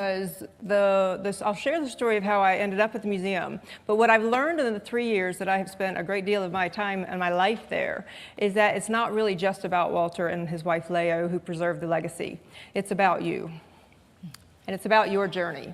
because I'll share the story of how I ended up at the museum. But what I've learned in the 3 years that I have spent a great deal of my time and my life there is that it's not really just about Walter and his wife Leo who preserved the legacy. It's about you. And it's about your journey.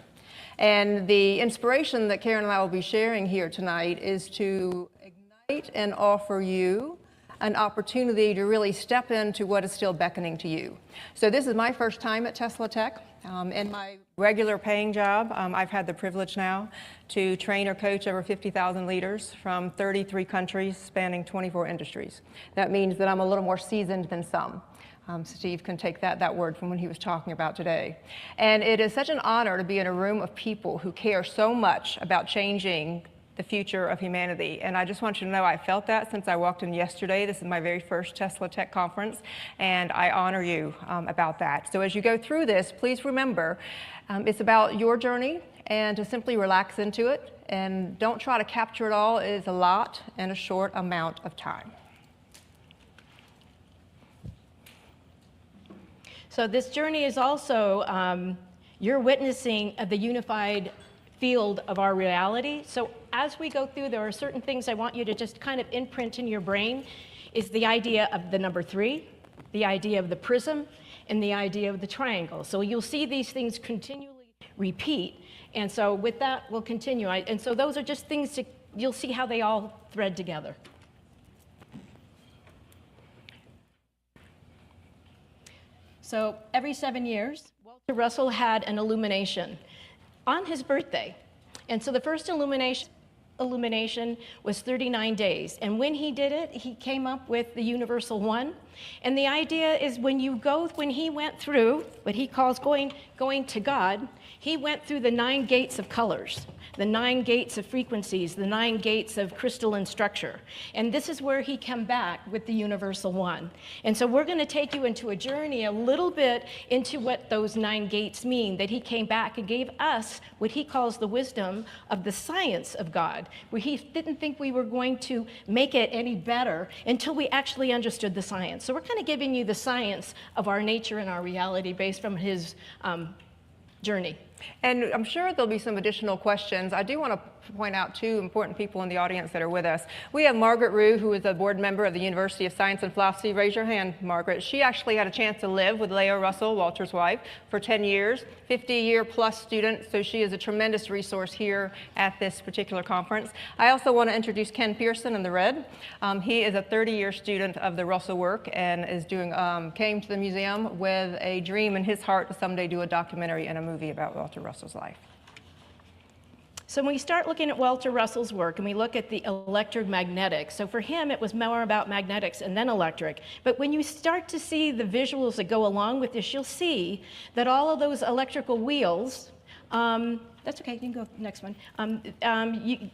And the inspiration that Karen and I will be sharing here tonight is to ignite and offer you an opportunity to really step into what is still beckoning to you. So this is my first time at Tesla Tech. In my regular paying job, I've had the privilege now to train or coach over 50,000 leaders from 33 countries spanning 24 industries. That means that I'm a little more seasoned than some. Steve can take that word from when he was talking about today. And it is such an honor to be in a room of people who care so much about changing the future of humanity. And I just want you to know I felt that since I walked in yesterday. This is my very first Tesla Tech conference, and I honor you about that. So as you go through this, please remember it's about your journey, and to simply relax into it, and don't try to capture it all. It is a lot in a short amount of time. So this journey is also, you're witnessing the unified field of our reality. So as we go through, there are certain things I want you to just kind of imprint in your brain, is the idea of the number 3, the idea of the prism, and the idea of the triangle. So you'll see these things continually repeat. And so with that, we'll continue. And so those are just things you'll see how they all thread together. So every 7 years, Walter Russell had an illumination on his birthday. And so the first illumination was 39 days. And when he did it, he came up with the universal one. And the idea is when he went through what he calls going to God, he went through the 9 gates of colors, the 9 gates of frequencies, the 9 gates of crystalline structure. And this is where he came back with the universal one. And so we're going to take you into a journey a little bit into what those 9 gates mean, that he came back and gave us what he calls the wisdom of the science of God, where he didn't think we were going to make it any better until we actually understood the science. So we're kind of giving you the science of our nature and our reality based from his journey. And I'm sure there'll be some additional questions. I do want to point out 2 important people in the audience that are with us. We have Margaret Rue, who is a board member of the University of Science and Philosophy. Raise your hand, Margaret. She actually had a chance to live with Leo Russell, Walter's wife, for 10 years, 50-year-plus student, so she is a tremendous resource here at this particular conference. I also want to introduce Ken Pearson in the red. He is a 30-year student of the Russell work and is came to the museum with a dream in his heart to someday do a documentary and a movie about Walter Russell's life. So when we start looking at Walter Russell's work and we look at the electromagnetic, so for him it was more about magnetics and then electric. But when you start to see the visuals that go along with this, you'll see that all of those electrical wheels, that's okay, you can go next one.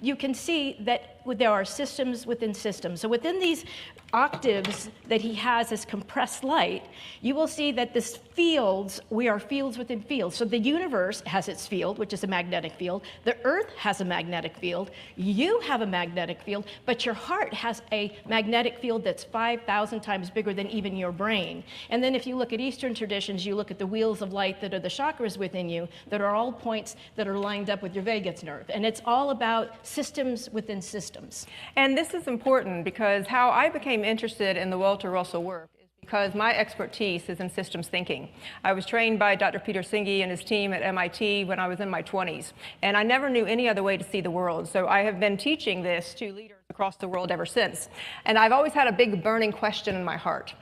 You can see that there are systems within systems. So within these octaves that he has as compressed light, you will see that this fields, we are fields within fields. So the universe has its field, which is a magnetic field. The earth has a magnetic field. You have a magnetic field, but your heart has a magnetic field that's 5,000 times bigger than even your brain. And then if you look at Eastern traditions, you look at the wheels of light that are the chakras within you, that are all points that are lined up with your vagus nerve. And it's all about systems within systems. And this is important because how I became interested in the Walter Russell work is because my expertise is in systems thinking. I was trained by Dr. Peter Singhi and his team at MIT when I was in my 20s, and I never knew any other way to see the world. So I have been teaching this to leaders across the world ever since. And I've always had a big burning question in my heart,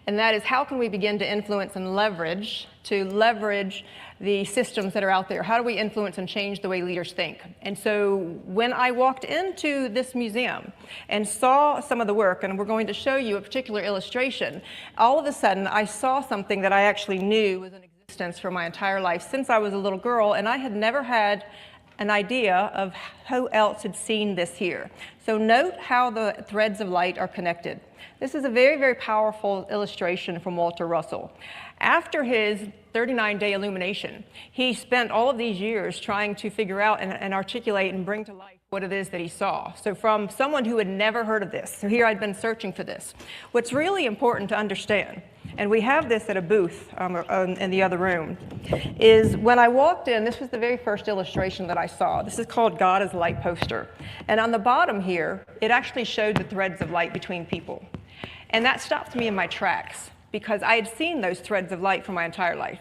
and that is how can we begin to influence and leverage the systems that are out there? How do we influence and change the way leaders think? And so when I walked into this museum and saw some of the work, and we're going to show you a particular illustration, all of a sudden I saw something that I actually knew was in existence for my entire life since I was a little girl, and I had never had an idea of who else had seen this here. So note how the threads of light are connected. This is a very, very powerful illustration from Walter Russell. After his 39-day illumination, he spent all of these years trying to figure out and articulate and bring to life what it is that he saw. So from someone who had never heard of this, so here I'd been searching for this. What's really important to understand and we have this at a booth in the other room, is when I walked in, this was the very first illustration that I saw. This is called God is Light poster. And on the bottom here, it actually showed the threads of light between people. And that stopped me in my tracks, because I had seen those threads of light for my entire life.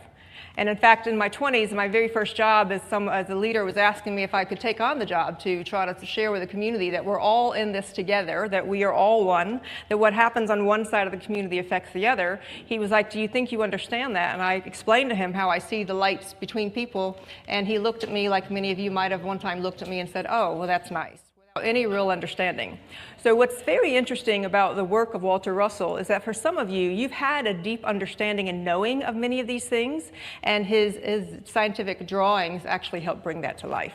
And in fact, in my 20s, my very first job as a leader was asking me if I could take on the job to try to share with the community that we're all in this together, that we are all one, that what happens on one side of the community affects the other. He was like, do you think you understand that? And I explained to him how I see the lights between people, and he looked at me like many of you might have one time looked at me and said, oh, well, that's nice, without any real understanding. So what's very interesting about the work of Walter Russell is that for some of you, you've had a deep understanding and knowing of many of these things, and his scientific drawings actually help bring that to life.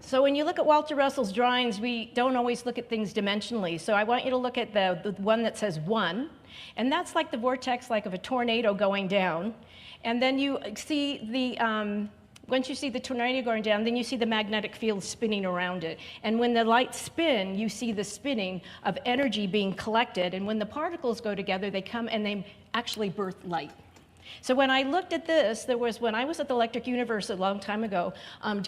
So when you look at Walter Russell's drawings, we don't always look at things dimensionally. So I want you to look at the one that says 1, and that's like the vortex like of a tornado going down. And then you see once you see the tornado going down, then you see the magnetic field spinning around it. And when the lights spin, you see the spinning of energy being collected. And when the particles go together, they come and they actually birth light. So when I looked at this, when I was at the Electric Universe a long time ago,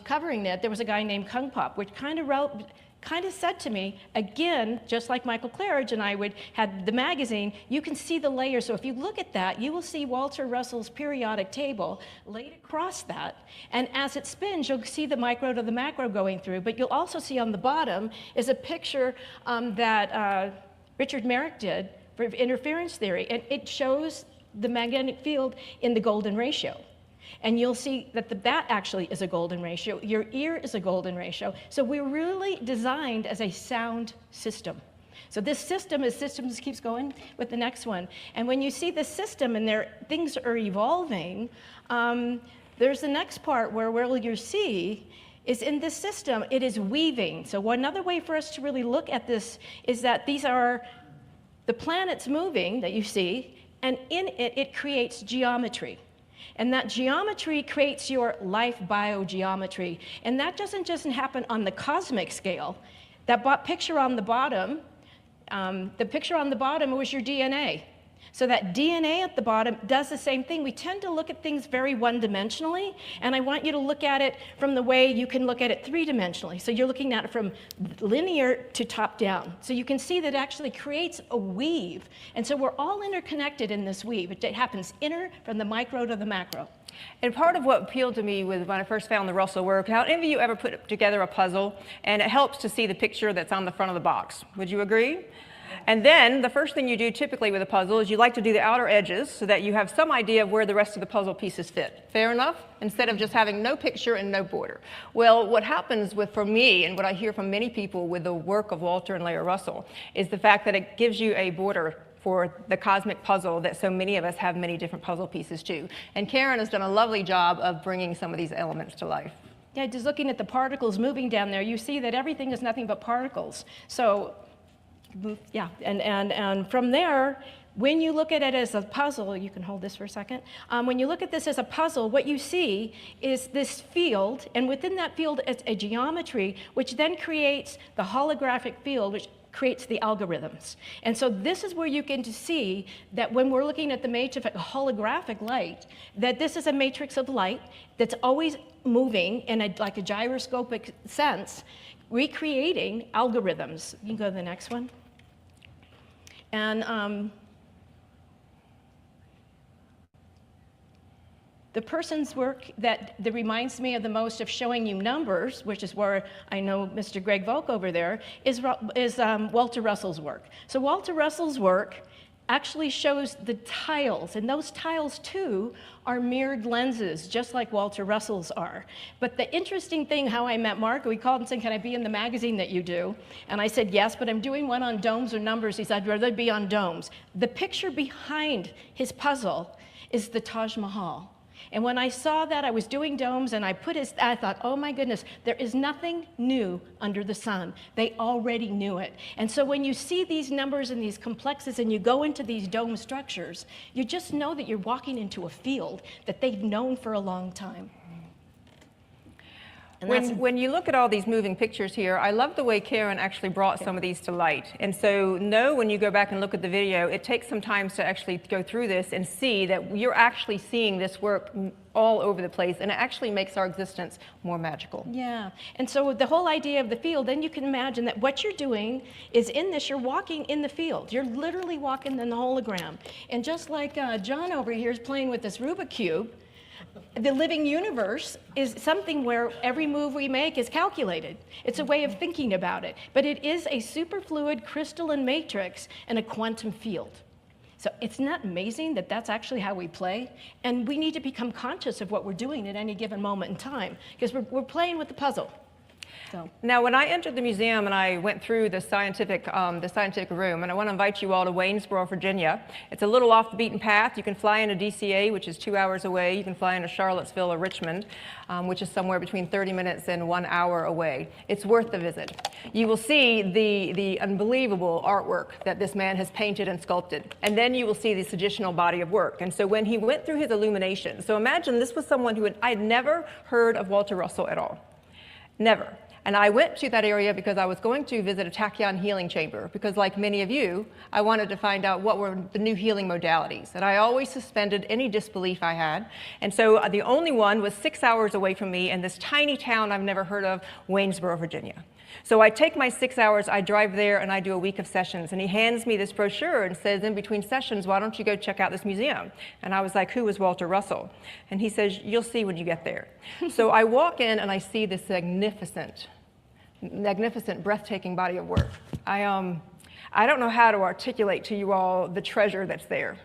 covering that, there was a guy named Kung Pop, which kind of said to me, again, just like Michael Claridge and I had the magazine, you can see the layers. So if you look at that, you will see Walter Russell's periodic table laid across that. And as it spins, you'll see the micro to the macro going through. But you'll also see on the bottom is a picture that Richard Merrick did for interference theory. And it shows the magnetic field in the golden ratio. And you'll see that that actually is a golden ratio. Your ear is a golden ratio. So we're really designed as a sound system. So this system keeps going with the next one. And when you see the system and things are evolving, there's the next part where you see is in this system, it is weaving. So another way for us to really look at this is that these are the planets moving that you see, and in it, it creates geometry. And that geometry creates your life biogeometry. And that doesn't just happen on the cosmic scale. That picture on the bottom, was your DNA. So that DNA at the bottom does the same thing. We tend to look at things very one-dimensionally, and I want you to look at it from the way you can look at it three-dimensionally. So you're looking at it from linear to top-down. So you can see that it actually creates a weave. And so we're all interconnected in this weave. It happens from the micro to the macro. And part of what appealed to me when I first found the Russell work, how any of you ever put together a puzzle, and it helps to see the picture that's on the front of the box. Would you agree? And then the first thing you do typically with a puzzle is you like to do the outer edges so that you have some idea of where the rest of the puzzle pieces fit. Fair enough? Instead of just having no picture and no border. Well, what happens for me, and what I hear from many people with the work of Walter and Leah Russell, is the fact that it gives you a border for the cosmic puzzle that so many of us have many different puzzle pieces too. And Karen has done a lovely job of bringing some of these elements to life. Yeah, just looking at the particles moving down there, you see that everything is nothing but particles. So, yeah, and from there, when you look at it as a puzzle, you can hold this for a second. When you look at this as a puzzle, what you see is this field, and within that field, it's a geometry, which then creates the holographic field, which creates the algorithms. And so this is where you can see that when we're looking at the matrix of holographic light, that this is a matrix of light that's always moving in like a gyroscopic sense, recreating algorithms. You can go to the next one. And the person's work that reminds me of the most of showing you numbers, which is where I know Mr. Greg Volk over there, is Walter Russell's work. So Walter Russell's work actually shows the tiles, and those tiles too are mirrored lenses, just like Walter Russell's are. But the interesting thing, how I met Mark, we called and said, can I be in the magazine that you do? And I said, yes, but I'm doing one on domes or numbers. He said, I'd rather be on domes. The picture behind his puzzle is the Taj Mahal. And when I saw that, I was doing domes, and I thought, oh my goodness, there is nothing new under the sun. They already knew it. And so when you see these numbers and these complexes and you go into these dome structures, you just know that you're walking into a field that they've known for a long time. And that's When you look at all these moving pictures here, I love the way Karen actually brought some of these to light. And so know when you go back and look at the video, it takes some time to actually go through this and see that you're actually seeing this work all over the place, and it actually makes our existence more magical. Yeah, and so the whole idea of the field, then you can imagine that what you're doing is in this, you're walking in the field. You're literally walking in the hologram. And just like John over here is playing with this Rubik's Cube, the living universe is something where every move we make is calculated. It's a way of thinking about it. But it is a superfluid crystalline matrix and a quantum field. So it's not amazing that that's actually how we play? And we need to become conscious of what we're doing at any given moment in time, because we're playing with the puzzle. So. Now, when I entered the museum and I went through the scientific room, and I want to invite you all to Waynesboro, Virginia. It's a little off the beaten path. You can fly into DCA, which is 2 hours away. You can fly into Charlottesville or Richmond, which is somewhere between 30 minutes and 1 hour away. It's worth the visit. You will see the unbelievable artwork that this man has painted and sculpted. And then you will see this additional body of work. And so when he went through his illumination, so imagine this was someone who I had never heard of Walter Russell at all. Never. And I went to that area because I was going to visit a tachyon healing chamber, because like many of you, I wanted to find out what were the new healing modalities. And I always suspended any disbelief I had. And so the only one was 6 hours away from me in this tiny town I've never heard of, Waynesboro, Virginia. So I take my 6 hours, I drive there, and I do a week of sessions. And he hands me this brochure and says, in between sessions, why don't you go check out this museum? And I was like, who is Walter Russell? And he says, you'll see when you get there. So I walk in and I see this magnificent, breathtaking body of work. I don't know how to articulate to you all the treasure that's there.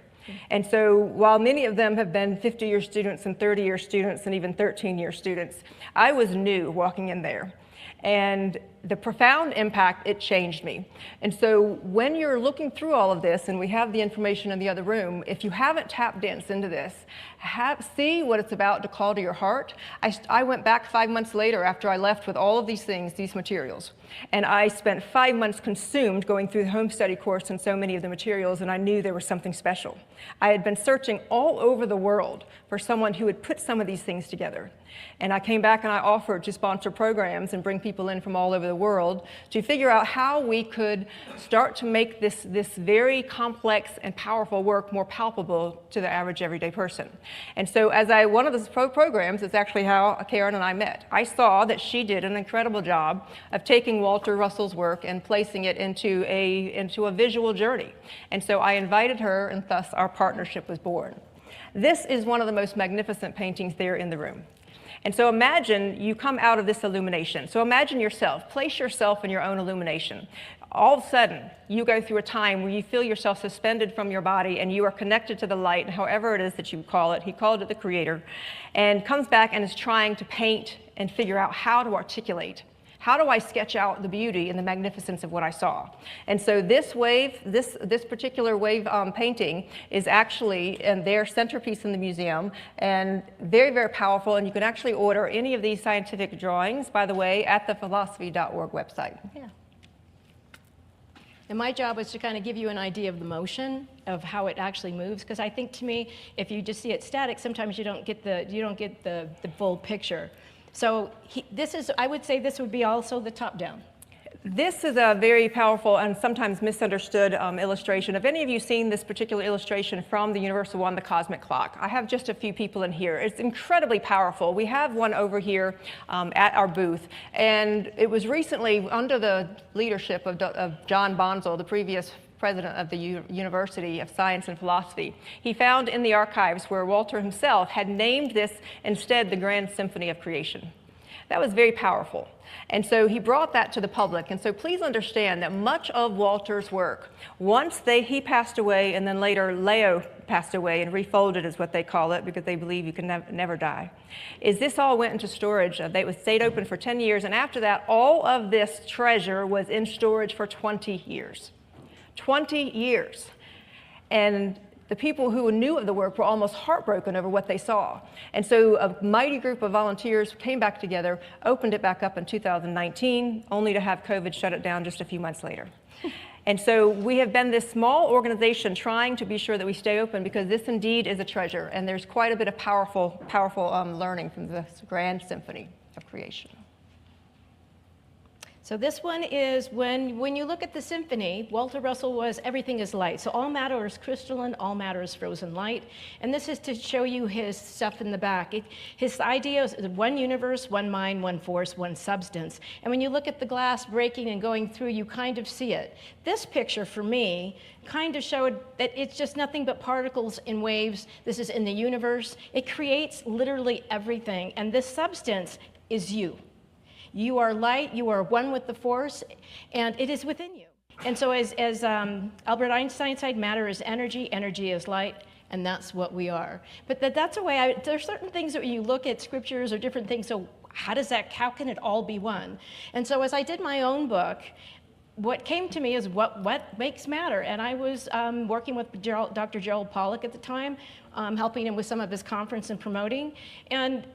And so while many of them have been 50-year students and 30-year students and even 13-year students, I was new walking in there. And the profound impact, it changed me. And so when you're looking through all of this, and we have the information in the other room, if you haven't tap danced into this, see what it's about to call to your heart. I went back 5 months later after I left with all of these things, these materials. And I spent 5 months consumed going through the home study course and so many of the materials, and I knew there was something special. I had been searching all over the world for someone who would put some of these things together. And I came back and I offered to sponsor programs and bring people in from all over the world to figure out how we could start to make this very complex and powerful work more palpable to the average everyday person. And so one of the programs is actually how Karen and I met. I saw that she did an incredible job of taking Walter Russell's work and placing it into a visual journey. And so I invited her, and thus our partnership was born. This is one of the most magnificent paintings there in the room. And so imagine you come out of this illumination. So imagine yourself, place yourself in your own illumination. All of a sudden, you go through a time where you feel yourself suspended from your body and you are connected to the light, and however it is that you call it, he called it the Creator, and comes back and is trying to paint and figure out how to articulate. How do I sketch out the beauty and the magnificence of what I saw? And so this wave, this particular wave painting is actually in their centerpiece in the museum, and very, very powerful. And you can actually order any of these scientific drawings, by the way, at the philosophy.org website. Yeah. And my job was to kind of give you an idea of the motion of how it actually moves, because I think, to me, if you just see it static, sometimes you don't get the full picture. So I would say this would be also the top-down. This is a very powerful and sometimes misunderstood illustration. Have any of you seen this particular illustration from the Universal One, the Cosmic Clock? I have just a few people in here. It's incredibly powerful. We have one over here at our booth, and it was recently under the leadership of John Bonsall, the previous president of the University of Science and Philosophy. He found in the archives where Walter himself had named this instead the Grand Symphony of Creation. That was very powerful. And so he brought that to the public. And so please understand that much of Walter's work, once he passed away, and then later Leo passed away and refolded is what they call it, because they believe you can never die, is this all went into storage. They stayed open for 10 years. And after that, all of this treasure was in storage for 20 years. 20 years. And the people who knew of the work were almost heartbroken over what they saw. And so a mighty group of volunteers came back together, opened it back up in 2019, only to have COVID shut it down just a few months later. And so we have been this small organization trying to be sure that we stay open, because this indeed is a treasure, and there's quite a bit of powerful learning from this grand symphony of creation. So this one is when you look at the symphony, Walter Russell was everything is light. So all matter is crystalline, all matter is frozen light. And this is to show you his stuff in the back. His idea is one universe, one mind, one force, one substance. And when you look at the glass breaking and going through, you kind of see it. This picture for me kind of showed that it's just nothing but particles in waves. This is in the universe. It creates literally everything. And this substance is you. You are light, you are one with the force, and it is within you. And so as Albert Einstein said, matter is energy, energy is light, and that's what we are. But that's a way, there's certain things that when you look at scriptures or different things, so how can it all be one? And so as I did my own book, what came to me is what makes matter. And I was working with Dr. Gerald Pollack at the time, helping him with some of his conference and promoting. And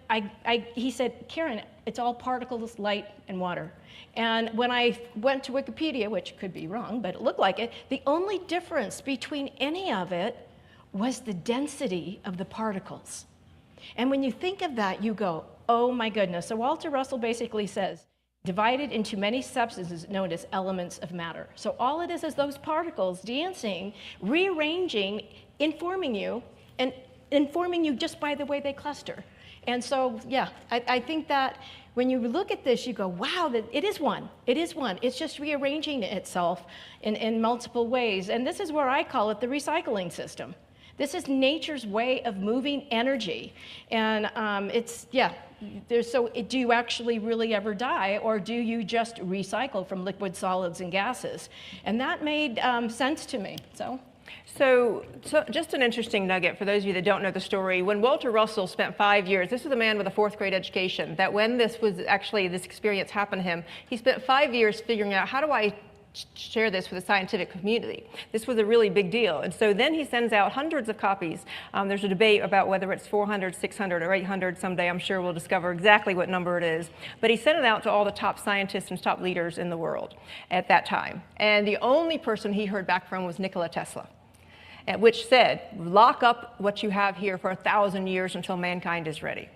he said, Karen, it's all particles, light, and water. And when I went to Wikipedia, which could be wrong, but it looked like it, the only difference between any of it was the density of the particles. And when you think of that, you go, oh my goodness. So Walter Russell basically says, divided into many substances known as elements of matter. So all it is those particles dancing, rearranging, informing you, and informing you just by the way they cluster. And so, yeah, I think that when you look at this, you go, wow, it is one. It is one. It's just rearranging itself in multiple ways. And this is where I call it the recycling system. This is nature's way of moving energy. And do you actually really ever die, or do you just recycle from liquid, solids, and gases? And that made sense to me, So just an interesting nugget for those of you that don't know the story. When Walter Russell spent 5 years, this was a man with a 4th grade education, that when this experience happened to him, he spent 5 years figuring out, how do I share this with the scientific community? This was a really big deal. And so then he sends out hundreds of copies. There's a debate about whether it's 400, 600, or 800 someday. I'm sure we'll discover exactly what number it is. But he sent it out to all the top scientists and top leaders in the world at that time. And the only person he heard back from was Nikola Tesla, which said, lock up what you have here for 1,000 years until mankind is ready.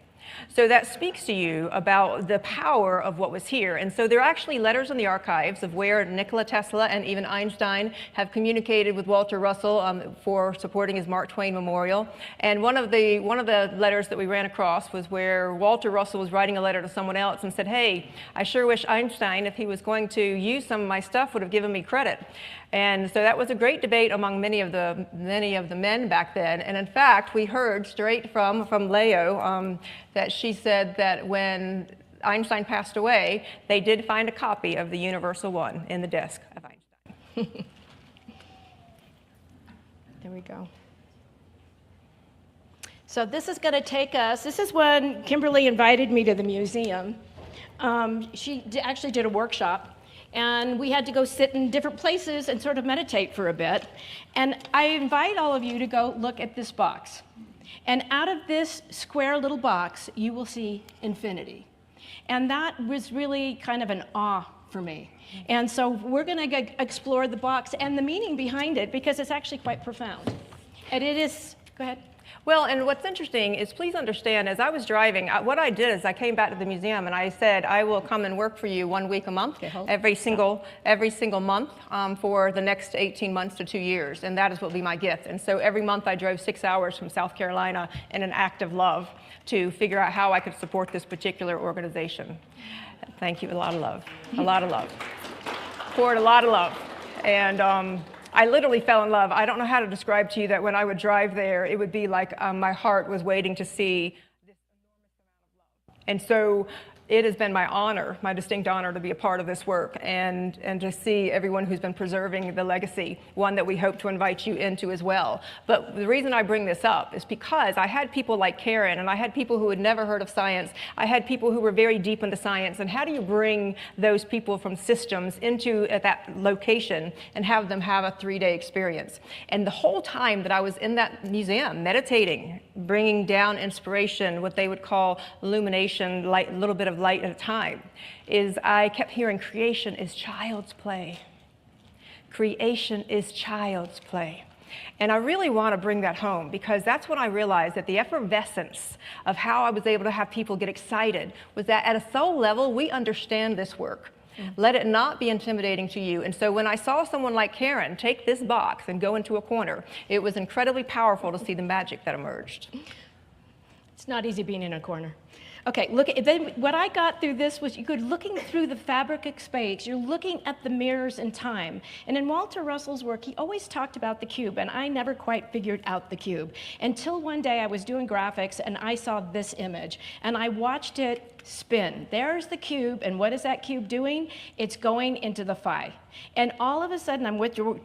So that speaks to you about the power of what was here. And so there are actually letters in the archives of where Nikola Tesla and even Einstein have communicated with Walter Russell for supporting his Mark Twain Memorial. And one of the letters that we ran across was where Walter Russell was writing a letter to someone else and said, hey, I sure wish Einstein, if he was going to use some of my stuff, would have given me credit. And so that was a great debate among many of the men back then. And in fact, we heard straight from Leo that she said that when Einstein passed away, they did find a copy of the Universal One in the desk of Einstein. There we go. So this is going to take us, this is when Kimberly invited me to the museum. She actually did a workshop. And we had to go sit in different places and sort of meditate for a bit. And I invite all of you to go look at this box. And out of this square little box, you will see infinity. And that was really kind of an awe for me. And so we're going to explore the box and the meaning behind it, because it's actually quite profound. And it is, go ahead. Well, and what's interesting is, please understand, as I was driving, what I did is I came back to the museum and I said, I will come and work for you 1 week a month, every single month for the next 18 months to 2 years. And that is what will be my gift. And so every month I drove 6 hours from South Carolina in an act of love to figure out how I could support this particular organization. Thank you, a lot of love, a lot of love. Poured a lot of love. And I literally fell in love. I don't know how to describe to you that when I would drive there, it would be like my heart was waiting to see this enormous amount of love. And so it has been my honor, my distinct honor, to be a part of this work and to see everyone who's been preserving the legacy, one that we hope to invite you into as well. But the reason I bring this up is because I had people like Karen, and I had people who had never heard of science. I had people who were very deep into science. And how do you bring those people from systems into that location and have them have a 3-day experience? And the whole time that I was in that museum, meditating, bringing down inspiration, what they would call illumination, light, a little bit of light at a time, is I kept hearing creation is child's play. Creation is child's play. And I really want to bring that home, because that's when I realized that the effervescence of how I was able to have people get excited was that at a soul level, we understand this work. Let it not be intimidating to you. And so when I saw someone like Karen take this box and go into a corner, it was incredibly powerful to see the magic that emerged. It's not easy being in a corner. Okay, look, then what I got through this was you're looking through the fabric of space, you're looking at the mirrors in time. And in Walter Russell's work, he always talked about the cube, and I never quite figured out the cube. Until one day I was doing graphics and I saw this image, and I watched it spin. There's the cube, and what is that cube doing? It's going into the phi. And all of a sudden, I'm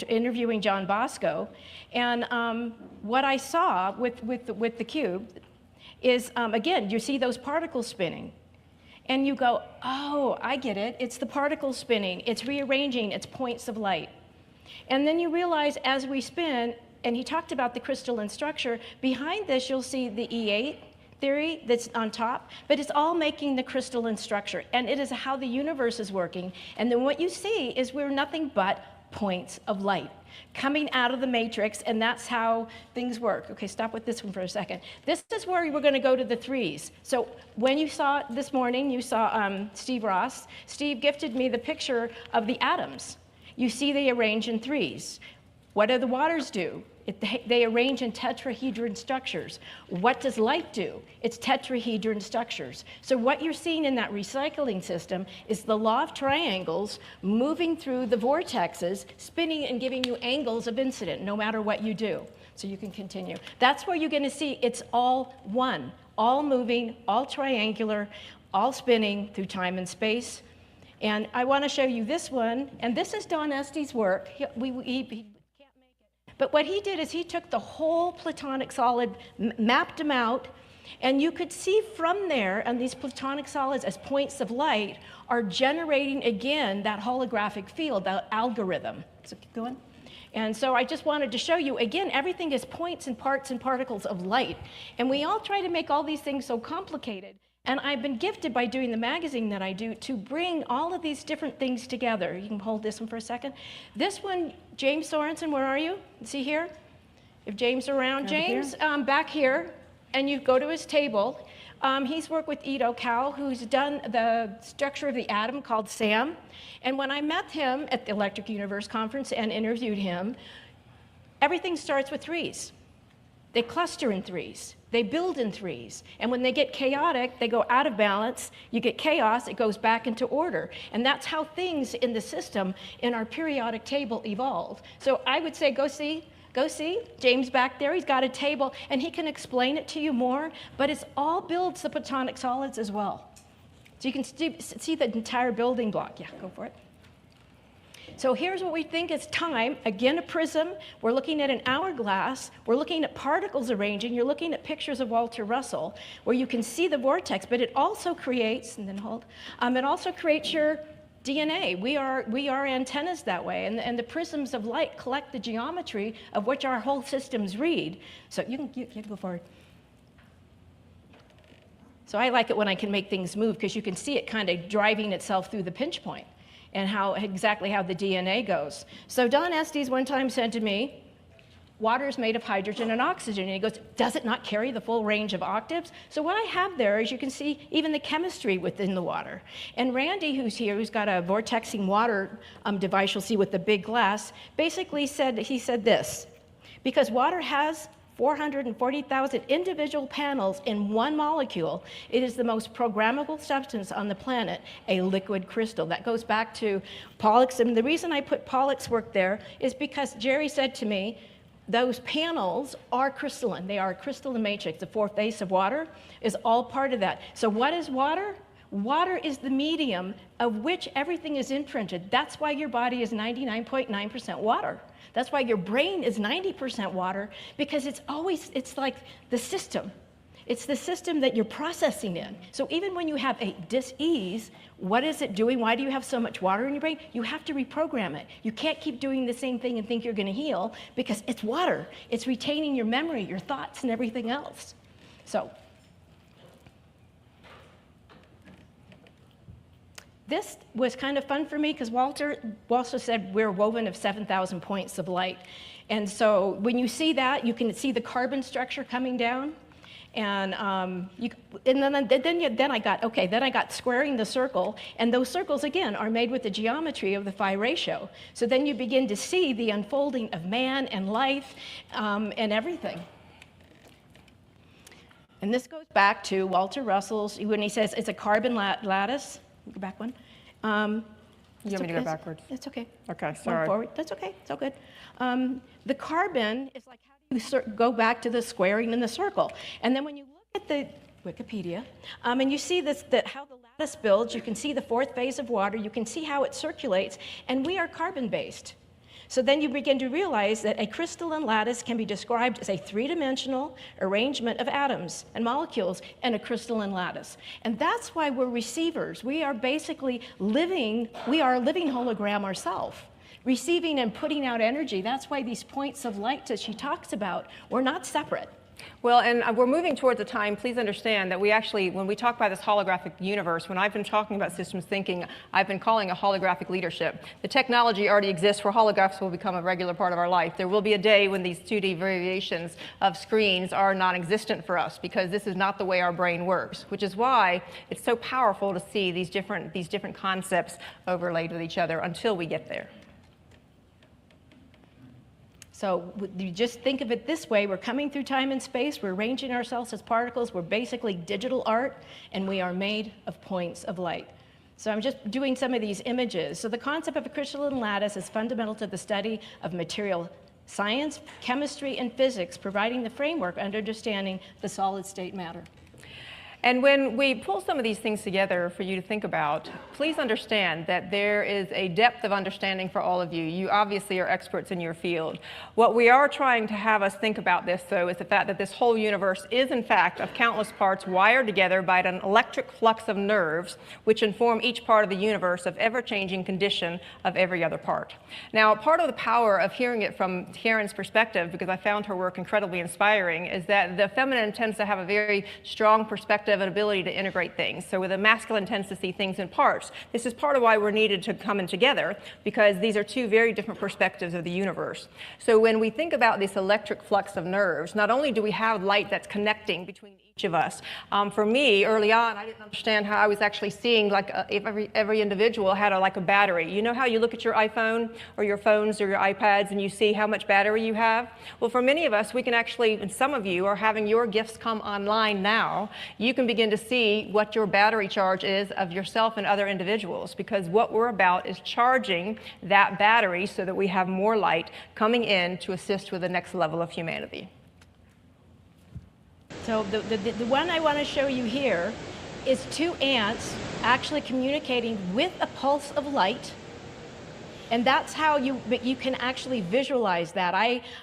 interviewing John Bosco, and what I saw with the cube is, again, you see those particles spinning. And you go, oh, I get it. It's the particles spinning. It's rearranging. It's points of light. And then you realize as we spin, and he talked about the crystalline structure, behind this you'll see the E8 theory that's on top, but it's all making the crystalline structure. And it is how the universe is working. And then what you see is we're nothing but points of light coming out of the matrix, and that's how things work. Okay, stop with this one for a second. This is where we're going to go to the threes. So when you saw it this morning, you saw Steve Ross. Steve gifted me the picture of the atoms. You see they arrange in threes. What do the waters do? They arrange in tetrahedron structures. What does light do? It's tetrahedron structures. So what you're seeing in that recycling system is the law of triangles moving through the vortexes, spinning and giving you angles of incident, no matter what you do. So you can continue. That's where you're going to see it's all one, all moving, all triangular, all spinning through time and space. And I want to show you this one, and this is Don Estey's work. But what he did is he took the whole Platonic solid, mapped them out, and you could see from there, and these Platonic solids as points of light are generating again that holographic field, that algorithm. So keep going. And so I just wanted to show you, again, everything is points and parts and particles of light. And we all try to make all these things so complicated. And I've been gifted by doing the magazine that I do to bring all of these different things together. You can hold this one for a second. This one, James Sorensen, where are you? See here? If James is around, James, back here, and you go to his table. He's worked with Ito Cow, who's done the structure of the atom called SAM. And when I met him at the Electric Universe Conference and interviewed him, everything starts with threes. They cluster in threes. They build in threes. And when they get chaotic, they go out of balance. You get chaos, it goes back into order. And that's how things in the system in our periodic table evolve. So I would say go see James back there. He's got a table, and he can explain it to you more. But it all builds the Platonic solids as well. So you can see the entire building block. Yeah, go for it. So here's what we think is time. Again, a prism. We're looking at an hourglass. We're looking at particles arranging. You're looking at pictures of Walter Russell, where you can see the vortex, but it also creates, and then hold, it also creates your DNA. We are antennas that way, and the prisms of light collect the geometry of which our whole systems read. So you can go forward. So I like it when I can make things move, because you can see it kind of driving itself through the pinch point, and exactly how the DNA goes. So Don Estes one time said to me, water is made of hydrogen and oxygen. And he goes, does it not carry the full range of octaves? So what I have there is you can see even the chemistry within the water. And Randy, who's here, who's got a vortexing water device you'll see with the big glass, basically said this, because water has 440,000 individual panels in one molecule. It is the most programmable substance on the planet, a liquid crystal. That goes back to Pollux. And the reason I put Pollux work there is because Jerry said to me, those panels are crystalline. They are a crystalline matrix. The fourth base of water is all part of that. So what is water? Water is the medium of which everything is imprinted. That's why your body is 99.9% water. That's why your brain is 90% water, because it's like the system. It's the system that you're processing in. So even when you have a dis-ease, what is it doing? Why do you have so much water in your brain? You have to reprogram it. You can't keep doing the same thing and think you're going to heal, because it's water. It's retaining your memory, your thoughts, and everything else. So this was kind of fun for me, because Walter also said we're woven of 7,000 points of light. And so when you see that, you can see the carbon structure coming down. And then I got squaring the circle, and those circles again are made with the geometry of the phi ratio. So then you begin to see the unfolding of man and life and everything. And this goes back to Walter Russell's, when he says it's a carbon lattice. Go back one. You want me to go backwards? That's okay. Okay, sorry. One forward. That's okay. It's all good. The carbon is like, how do you go back to the squaring in the circle? And then when you look at the Wikipedia, and you see how the lattice builds, you can see the fourth phase of water, you can see how it circulates, and we are carbon-based. So then you begin to realize that a crystalline lattice can be described as a three-dimensional arrangement of atoms and molecules in a crystalline lattice. And that's why we're receivers. We are basically a living hologram ourselves, receiving and putting out energy. That's why these points of light that she talks about, we're not separate. Well, and we're moving towards a time, please understand, that we actually, when we talk about this holographic universe, when I've been talking about systems thinking, I've been calling a holographic leadership. The technology already exists where holographs will become a regular part of our life. There will be a day when these 2D variations of screens are non-existent for us, because this is not the way our brain works, which is why it's so powerful to see these different concepts overlaid with each other until we get there. So you just think of it this way, we're coming through time and space, we're arranging ourselves as particles, we're basically digital art, and we are made of points of light. So I'm just doing some of these images. So the concept of a crystalline lattice is fundamental to the study of material science, chemistry, and physics, providing the framework understanding the solid state matter. And when we pull some of these things together for you to think about, please understand that there is a depth of understanding for all of you. You obviously are experts in your field. What we are trying to have us think about this, though, is the fact that this whole universe is, in fact, of countless parts wired together by an electric flux of nerves, which inform each part of the universe of ever-changing condition of every other part. Now, part of the power of hearing it from Karen's perspective, because I found her work incredibly inspiring, is that the feminine tends to have a very strong perspective and ability to integrate things. So with the masculine tends to see things in parts. This is part of why we're needed to come in together, because these are two very different perspectives of the universe. So when we think about this electric flux of nerves, not only do we have light that's connecting between each of us. For me, early on, I didn't understand how I was actually seeing like if every individual had like a battery. You know how you look at your iPhone or your phones or your iPads and you see how much battery you have? Well, for many of us, we can actually, and some of you are having your gifts come online now, you can begin to see what your battery charge is of yourself and other individuals, because what we're about is charging that battery so that we have more light coming in to assist with the next level of humanity. So the one I want to show you here is two ants actually communicating with a pulse of light. And that's how you can actually visualize that.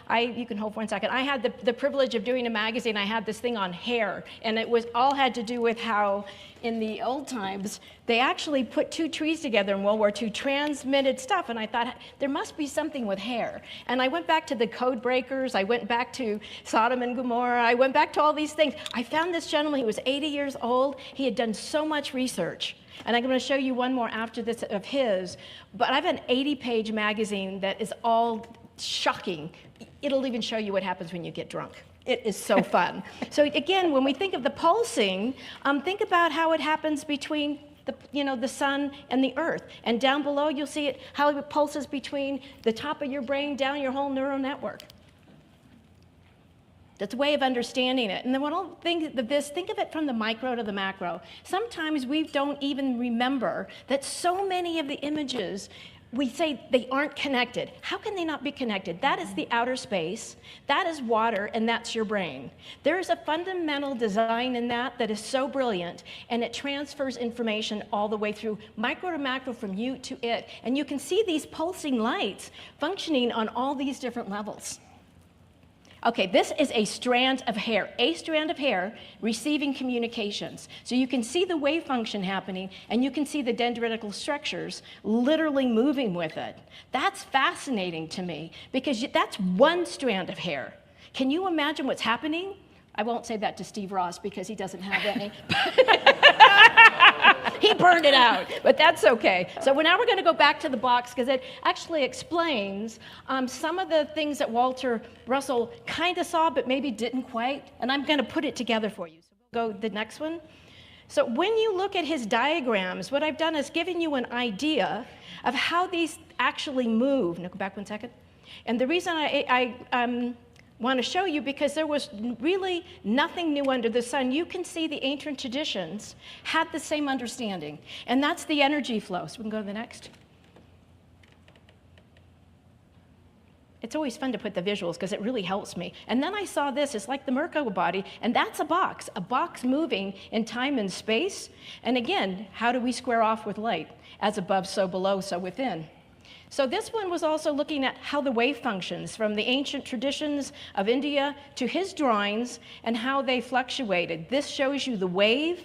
You can hold for 1 second. I had the privilege of doing a magazine. I had this thing on hair, and it was all had to do with how in the old times they actually put two trees together in World War II, transmitted stuff, and I thought there must be something with hair. And I went back to the code breakers, I went back to Sodom and Gomorrah, I went back to all these things. I found this gentleman, he was 80 years old, he had done so much research. And I'm going to show you one more after this of his, but I have an 80-page magazine that is all shocking. It'll even show you what happens when you get drunk. It is so fun. So again, when we think of the pulsing, think about how it happens between the sun and the earth. And down below, you'll see it, how it pulses between the top of your brain down your whole neural network. That's a way of understanding it. And then when I think of this, think of it from the micro to the macro. Sometimes we don't even remember that so many of the images, we say they aren't connected. How can they not be connected? That is the outer space, that is water, and that's your brain. There is a fundamental design in that is so brilliant, and it transfers information all the way through micro to macro from you to it. And you can see these pulsing lights functioning on all these different levels. Okay, this is a strand of hair receiving communications. So you can see the wave function happening, and you can see the dendritical structures literally moving with it. That's fascinating to me, because that's one strand of hair. Can you imagine what's happening? I won't say that to Steve Ross, because he doesn't have any. He burned it out, but that's okay. So now we're going to go back to the box because it actually explains some of the things that Walter Russell kind of saw, but maybe didn't quite. And I'm going to put it together for you. So we'll go the next one. So when you look at his diagrams, what I've done is given you an idea of how these actually move. Now go back 1 second. And the reason I want to show you, because there was really nothing new under the sun. You can see the ancient traditions had the same understanding, and that's the energy flow. So we can go to the next. It's always fun to put the visuals because it really helps me. And then I saw this, it's like the Merkaba body, and that's a box moving in time and space. And again, how do we square off with light? As above, so below, so within. So this one was also looking at how the wave functions, from the ancient traditions of India to his drawings and how they fluctuated. This shows you the wave.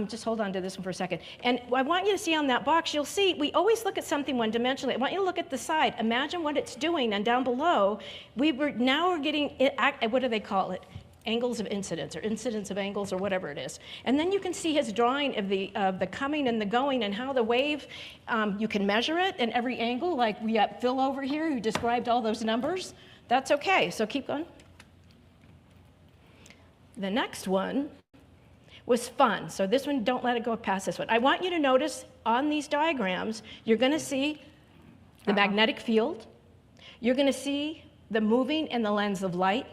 Just hold on to this one for a second. And I want you to see on that box, you'll see, we always look at something one-dimensionally. I want you to look at the side. Imagine what it's doing, and down below, now we're getting, what do they call it? Angles of incidence, or incidence of angles, or whatever it is. And then you can see his drawing of the coming and the going, and how the wave, you can measure it in every angle, like we have Phil over here who described all those numbers. That's okay, so keep going. The next one was fun. So this one, don't let it go past this one. I want you to notice on these diagrams, you're going to see the magnetic field. You're going to see the moving in the lens of light.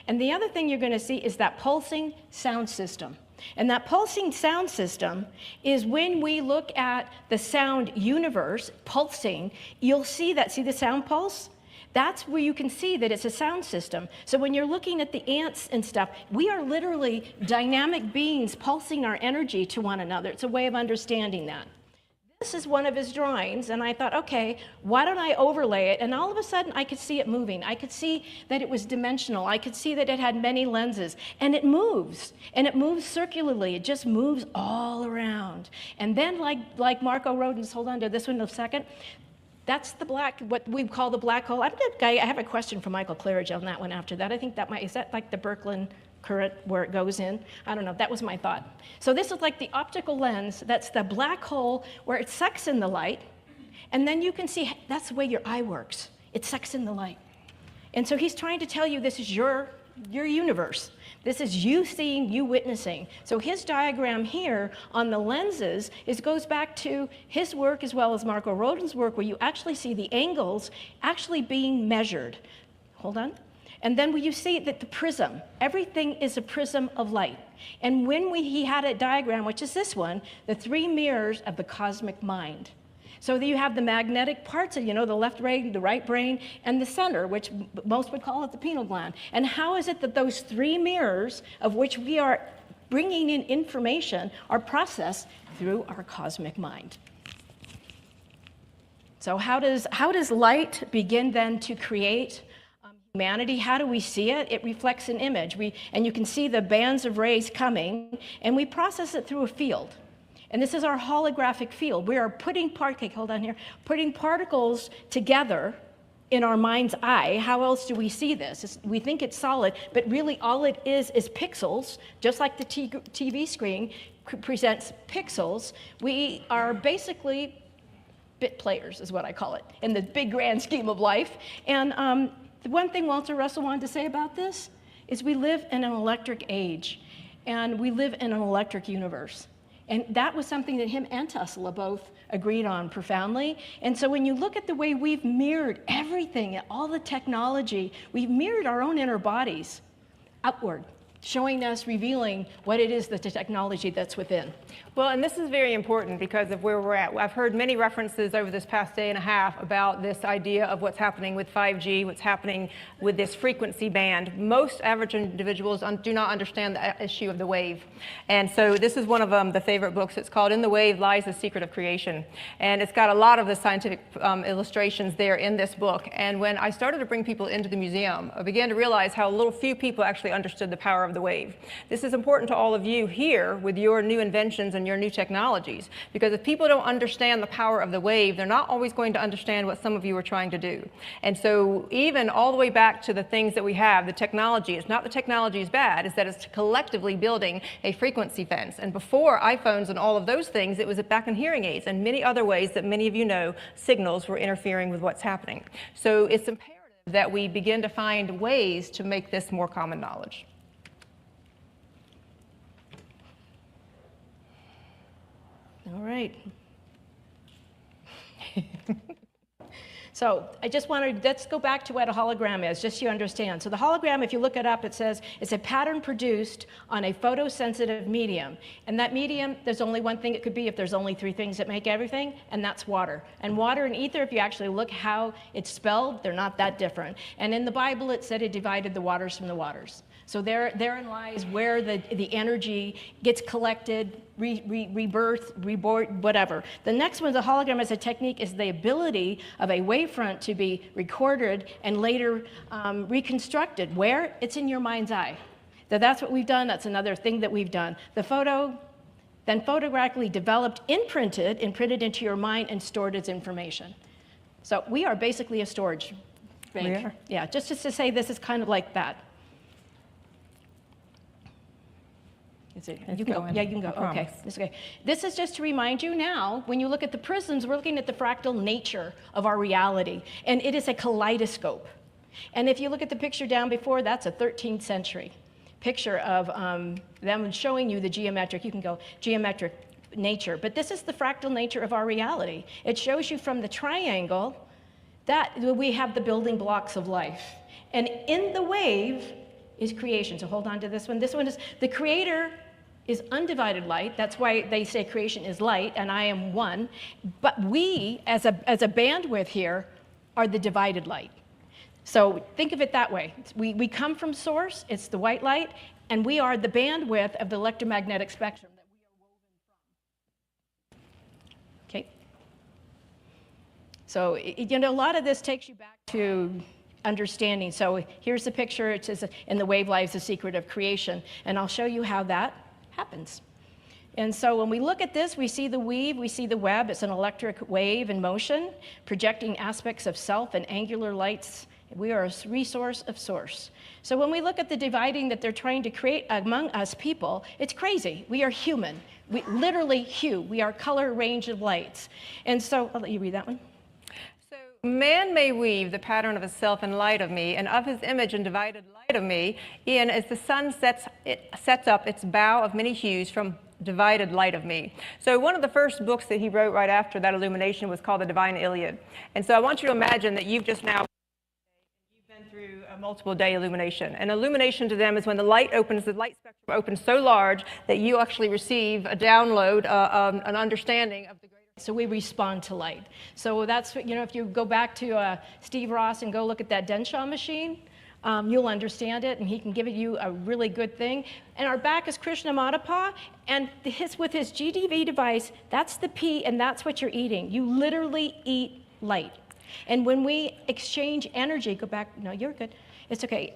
And the other thing you're going to see is that pulsing sound system. And that pulsing sound system is when we look at the sound universe pulsing, you'll see that, see the sound pulse? That's where you can see that it's a sound system. So when you're looking at the ants and stuff, we are literally dynamic beings pulsing our energy to one another. It's a way of understanding that. This is one of his drawings, and I thought, okay, why don't I overlay it? And all of a sudden, I could see it moving. I could see that it was dimensional. I could see that it had many lenses, and it moves circularly. It just moves all around. And then, like Marco Rodin's, hold on to this one a second, that's the black, what we call the black hole. I have a question for Michael Claridge on that one after that. I think that is that like the Birkeland current where it goes in? I don't know, that was my thought. So this is like the optical lens, that's the black hole where it sucks in the light, and then you can see, that's the way your eye works. It sucks in the light. And so he's trying to tell you this is your universe. This is you seeing, you witnessing. So his diagram here on the lenses goes back to his work as well as Marco Rodin's work, where you actually see the angles actually being measured. Hold on. And then you see that the prism, everything is a prism of light. And when he had a diagram, which is this one, the 3 mirrors of the cosmic mind. So that you have the magnetic parts of, the left brain, the right brain, and the center, which most would call it the pineal gland. And how is it that those 3 mirrors, of which we are bringing in information, are processed through our cosmic mind? So how does light begin then to create humanity? How do we see it? It reflects an image. And you can see the bands of rays coming, and we process it through a field. And this is our holographic field. We are putting putting particles together in our mind's eye. How else do we see this? We think it's solid, but really all it is pixels, just like the TV screen presents pixels. We are basically bit players, is what I call it, in the big grand scheme of life. And the one thing Walter Russell wanted to say about this is we live in an electric age, and we live in an electric universe. And that was something that him and Tesla both agreed on profoundly. And so when you look at the way we've mirrored everything, all the technology, we've mirrored our own inner bodies outward, showing us, revealing what it is, the technology that's within. Well, and this is very important because of where we're at. I've heard many references over this past day and a half about this idea of what's happening with 5G, what's happening with this frequency band. Most average individuals do not understand the issue of the wave. And so this is one of the favorite books. It's called In the Wave Lies the Secret of Creation. And it's got a lot of the scientific illustrations there in this book. And when I started to bring people into the museum, I began to realize how few people actually understood the power of of the wave. This is important to all of you here with your new inventions and your new technologies, because if people don't understand the power of the wave, they're not always going to understand what some of you are trying to do. And so even all the way back to the things that we have, the technology, it's not the technology is bad, it's that it's collectively building a frequency fence. And before iPhones and all of those things, it was back in hearing aids and many other ways that many of you know signals were interfering with what's happening. So it's imperative that we begin to find ways to make this more common knowledge. All right. So I just wanted, let's go back to what a hologram is, just so you understand. So the hologram, if you look it up, it says it's a pattern produced on a photosensitive medium. And that medium, there's only one thing it could be if there's only three things that make everything, and that's water. And water and ether, if you actually look how it's spelled, they're not that different. And in the Bible, it said it divided the waters from the waters. So therein lies where the energy gets collected, rebirth, reborn, whatever. The next one, the hologram as a technique, is the ability of a wavefront to be recorded and later reconstructed. Where? It's in your mind's eye. So that's what we've done. That's another thing that we've done. The photo, then photographically developed, imprinted into your mind and stored as information. So we are basically a storage bank. We are. Yeah, just to say this is kind of like that. You can go. Yeah, you can go. Okay. Okay. This is just to remind you now, when you look at the prisms, we're looking at the fractal nature of our reality. And it is a kaleidoscope. And if you look at the picture down before, that's a 13th century picture of them showing you the geometric, you can go, geometric nature. But this is the fractal nature of our reality. It shows you from the triangle that we have the building blocks of life. And in the wave is creation. So hold on to this one. This one is the creator is undivided light. That's why they say creation is light, and I am one. But we, as a bandwidth here, are the divided light. So think of it that way. We come from source, it's the white light, and we are the bandwidth of the electromagnetic spectrum that we are woven from. Okay? So, you know, a lot of this takes you back to understanding. So here's the picture. It says, in the wave lies the secret of creation. And I'll show you how that happens. And so when we look at this, we see the weave, we see the web. It's an electric wave in motion, projecting aspects of self and angular lights. We are a resource of source. So when we look at the dividing that they're trying to create among us people, it's crazy. We are human. We literally hue. We are color range of lights. And so I'll let you read that one. Man may weave the pattern of his self and light of me, and of his image and divided light of me, in as the sun sets up its bow of many hues from divided light of me. So one of the first books that he wrote right after that illumination was called The Divine Iliad. And so I want you to imagine that you've been through a multiple day illumination. And illumination to them is when the light spectrum opens so large that you actually receive a download, an understanding of the greater. So we respond to light. So that's what, you know, if you go back to Steve Ross and go look at that Denshaw machine, you'll understand it, and he can give you a really good thing. And our back is Krishna Madhapa, and with his GDV device, that's the P, and that's what you're eating. You literally eat light. And when we exchange energy, go back, no, you're good. It's okay.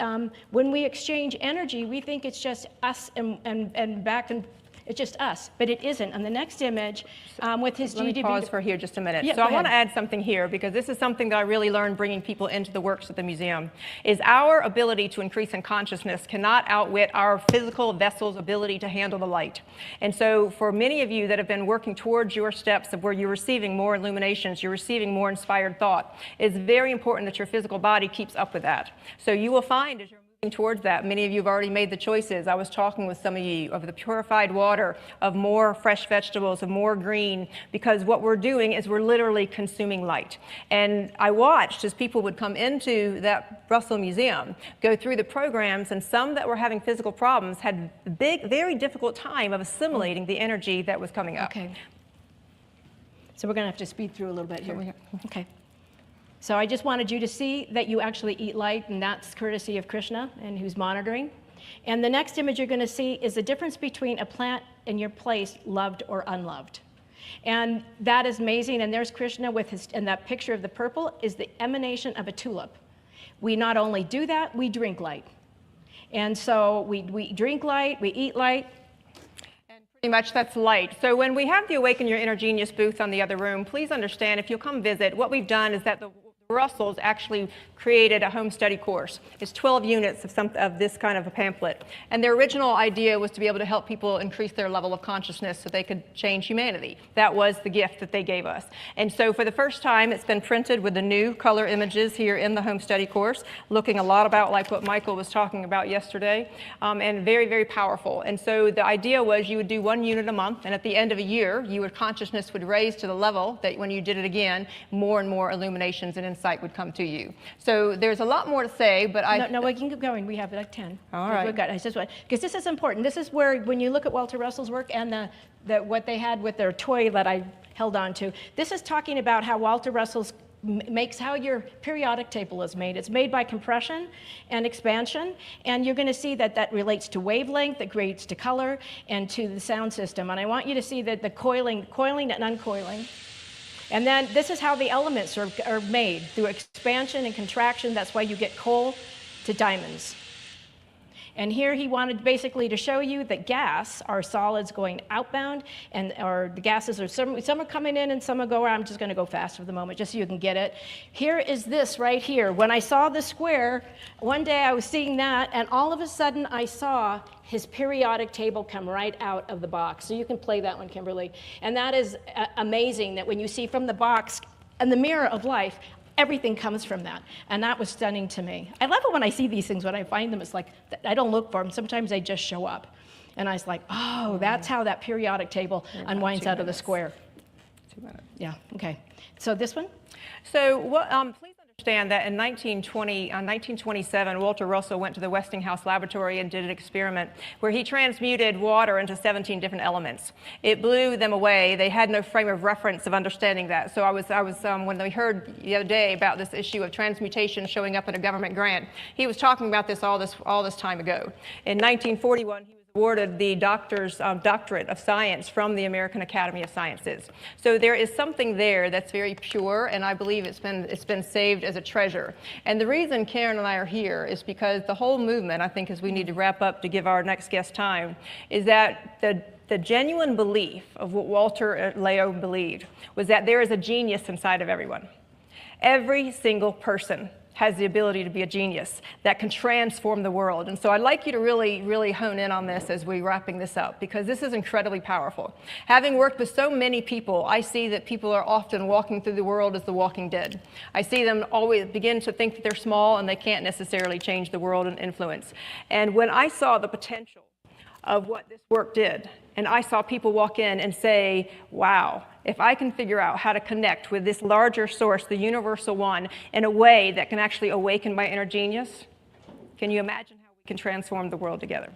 When we exchange energy, we think it's just us and back and it's just us, but it isn't. On the next image, with his GDV. Let me pause for here just a minute. Yeah, so I want to add something here, because this is something that I really learned bringing people into the works at the museum, is our ability to increase in consciousness cannot outwit our physical vessel's ability to handle the light. And so for many of you that have been working towards your steps of where you're receiving more illuminations, you're receiving more inspired thought, it's very important that your physical body keeps up with that. So you will find as you're towards that, many of you have already made the choices. I was talking with some of you of the purified water, of more fresh vegetables, of more green, because what we're doing is we're literally consuming light. And I watched as people would come into that Russell Museum, go through the programs, and some that were having physical problems had a very difficult time of assimilating the energy that was coming up. Okay. So we're going to have to speed through a little bit here. Okay. So I just wanted you to see that you actually eat light, and that's courtesy of Krishna and who's monitoring. And the next image you're going to see is the difference between a plant in your place, loved or unloved. And that is amazing. And there's Krishna with his, and that picture of the purple is the emanation of a tulip. We not only do that, we drink light. And so we drink light, we eat light. Pretty much that's light. So when we have the Awaken Your Inner Genius booth on the other room, please understand, if you'll come visit, what we've done is that the Russells actually created a home study course. It's 12 units of this kind of a pamphlet. And their original idea was to be able to help people increase their level of consciousness so they could change humanity. That was the gift that they gave us. And so for the first time, it's been printed with the new color images here in the home study course, looking a lot about like what Michael was talking about yesterday, and very, very powerful. And so the idea was you would do 1 unit a month, and at the end of a year, your consciousness would raise to the level that when you did it again, more and more illuminations and insight would come to you. So there's a lot more to say, but No, we can keep going. We have like 10. All right. We've got, because this is important. This is where, when you look at Walter Russell's work and what they had with their toy that I held on to, this is talking about how Walter Russell's makes how your periodic table is made. It's made by compression and expansion, and you're going to see that that relates to wavelength, that relates to color, and to the sound system. And I want you to see that the coiling and uncoiling. And then this is how the elements are made, through expansion and contraction. That's why you get coal to diamonds. And here he wanted basically to show you that gas are solids going outbound, or the gases are, some are coming in and some are going, I'm just going to go fast for the moment just so you can get it. Here is this right here. When I saw the square, one day I was seeing that, and all of a sudden I saw his periodic table come right out of the box. So you can play that one, Kimberly. And that is amazing, that when you see from the box and the mirror of life, everything comes from that. And that was stunning to me. I love it when I see these things. When I find them, it's like, I don't look for them. Sometimes they just show up. And I was like, oh, that's how that periodic table unwinds out of the square. 2 minutes. Yeah, okay. So this one? So please understand that in 1927, Walter Russell went to the Westinghouse laboratory and did an experiment where he transmuted water into 17 different elements. It blew them away. They had no frame of reference of understanding that. So I was when we heard the other day about this issue of transmutation showing up in a government grant, he was talking about this all this time ago. In 1941, he was awarded the doctorate of science from the American Academy of Sciences. So there is something there that's very pure, and I believe it's been saved as a treasure. And the reason Karen and I are here is because the whole movement, I think, as we need to wrap up to give our next guest time, is that the genuine belief of what Walter Leo believed was that there is a genius inside of everyone. Every single person has the ability to be a genius that can transform the world. And so I'd like you to really, really hone in on this as we're wrapping this up, because this is incredibly powerful. Having worked with so many people, I see that people are often walking through the world as the walking dead. I see them always begin to think that they're small and they can't necessarily change the world and influence. And when I saw the potential of what this work did, and I saw people walk in and say, wow, if I can figure out how to connect with this larger source, the universal one, in a way that can actually awaken my inner genius, can you imagine how we can transform the world together?